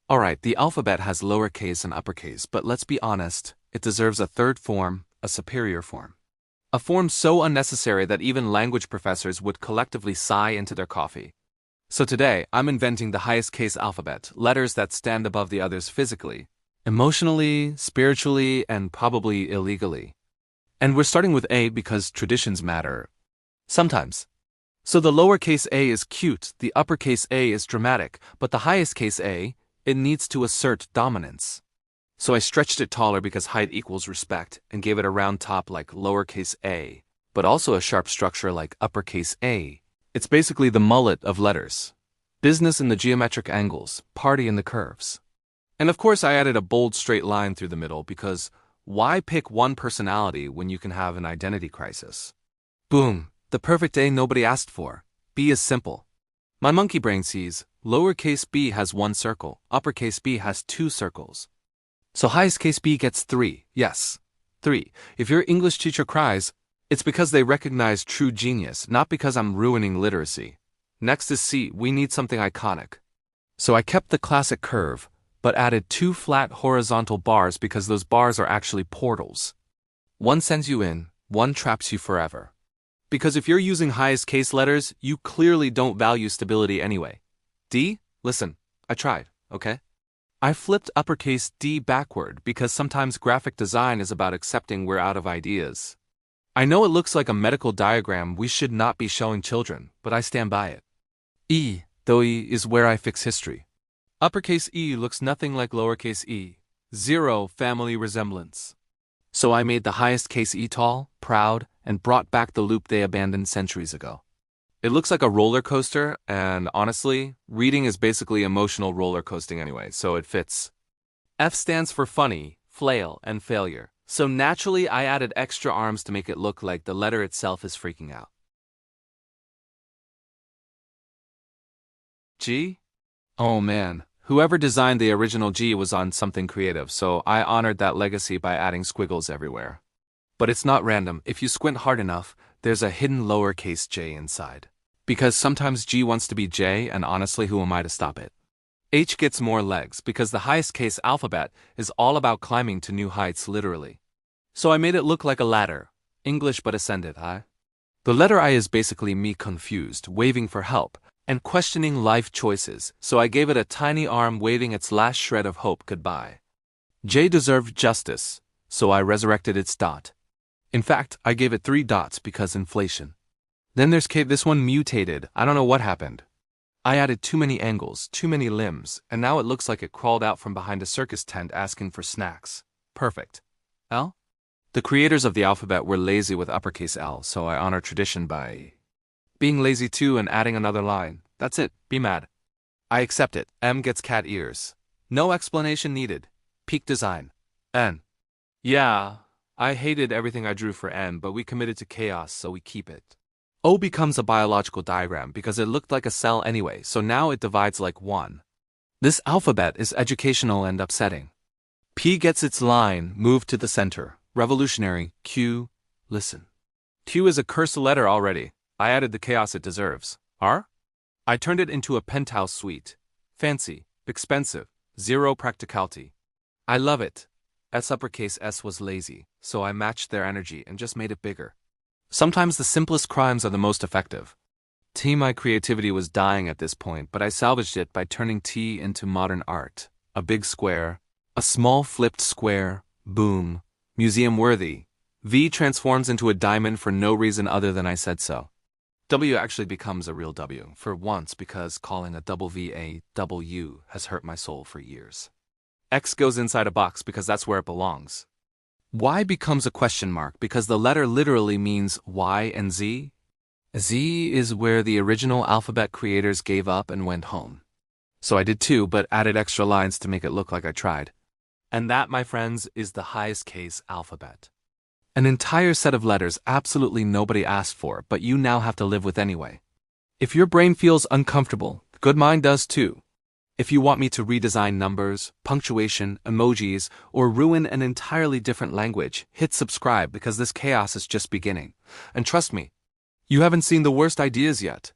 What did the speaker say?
Alright, the alphabet has lowercase and uppercase, but let's be honest, it deserves a third form, a superior form. A form so unnecessary that even language professors would collectively sigh into their coffee. So today, I'm inventing the highest case alphabet, letters that stand above the others physically, emotionally, spiritually, and probably illegally. And we're starting with A because traditions matter. Sometimes. So the lowercase a is cute, the uppercase A is dramatic, but the highest case A, it needs to assert dominance. So I stretched it taller because height equals respect and gave it a round top like lowercase a, but also a sharp structure like uppercase A. It's basically the mullet of letters. Business in the geometric angles, party in the curves. And of course I added a bold straight line through the middle because why pick one personality when you can have an identity crisis? Boom, the perfect A nobody asked for. B is simple. My monkey brain sees lowercase b has one circle, uppercase B has two circles. So highest case B gets 3, yes, 3. If your English teacher cries, it's because they recognize true genius, not because I'm ruining literacy. Next is C, we need something iconic. So I kept the classic curve, but added 2 flat horizontal bars because those bars are actually portals. One sends you in, one traps you forever. Because if you're using highest case letters, you clearly don't value stability anyway. D? Listen, I tried, okay? I flipped uppercase D backward because sometimes graphic design is about accepting we're out of ideas. I know it looks like a medical diagram we should not be showing children, but I stand by it. E, though E is where I fix history. Uppercase E looks nothing like lowercase e. 0 family resemblance. So I made the highest case E tall, proud, and brought back the loop they abandoned centuries ago. It looks like a roller coaster, and honestly, reading is basically emotional roller coasting anyway, so it fits. F stands for funny, flail, and failure. So naturally, I added extra arms to make it look like the letter itself is freaking out. G? Oh man, whoever designed the original G was on something creative, so I honored that legacy by adding squiggles everywhere. But it's not random. If you squint hard enough, there's a hidden lowercase j inside. Because sometimes G wants to be J, and honestly, who am I to stop it? H gets more legs because the highest case alphabet is all about climbing to new heights literally. So I made it look like a ladder. English but ascended, huh? The letter I is basically me confused, waving for help, and questioning life choices, so I gave it a tiny arm waving its last shred of hope goodbye. J deserved justice, so I resurrected its dot. In fact, I gave it 3 dots because inflation. Then there's K, this one mutated, I don't know what happened. I added too many angles, too many limbs, and now it looks like it crawled out from behind a circus tent asking for snacks. Perfect. L? The creators of the alphabet were lazy with uppercase L, so I honor tradition by being lazy too and adding another line. That's it, be mad. I accept it. M gets cat ears. No explanation needed. Peak design. N. Yeah, I hated everything I drew for N, but we committed to chaos, so we keep it. O becomes a biological diagram because it looked like a cell anyway, so now it divides like 1. This alphabet is educational and upsetting. P gets its line, moved to the center. Revolutionary. Q. Listen. Q is a cursed letter already. I added the chaos it deserves. R? I turned it into a penthouse suite. Fancy, expensive, 0 practicality. I love it. S uppercase S was lazy, so I matched their energy and just made it bigger. Sometimes the simplest crimes are the most effective. T, my creativity was dying at this point, but I salvaged it by turning T into modern art. A big square, a small flipped square, boom, museum-worthy. V transforms into a diamond for no reason other than I said so. W actually becomes a real W, for once because calling a double V a double U has hurt my soul for years. X goes inside a box because that's where it belongs. Y becomes a question mark because the letter literally means Y and Z. Z is where the original alphabet creators gave up and went home. So I did too, but added extra lines to make it look like I tried. And that, my friends, is the highest case alphabet. An entire set of letters absolutely nobody asked for, but you now have to live with anyway. If your brain feels uncomfortable, good mine does too. If you want me to redesign numbers, punctuation, emojis, or ruin an entirely different language, hit subscribe because this chaos is just beginning. And trust me, you haven't seen the worst ideas yet.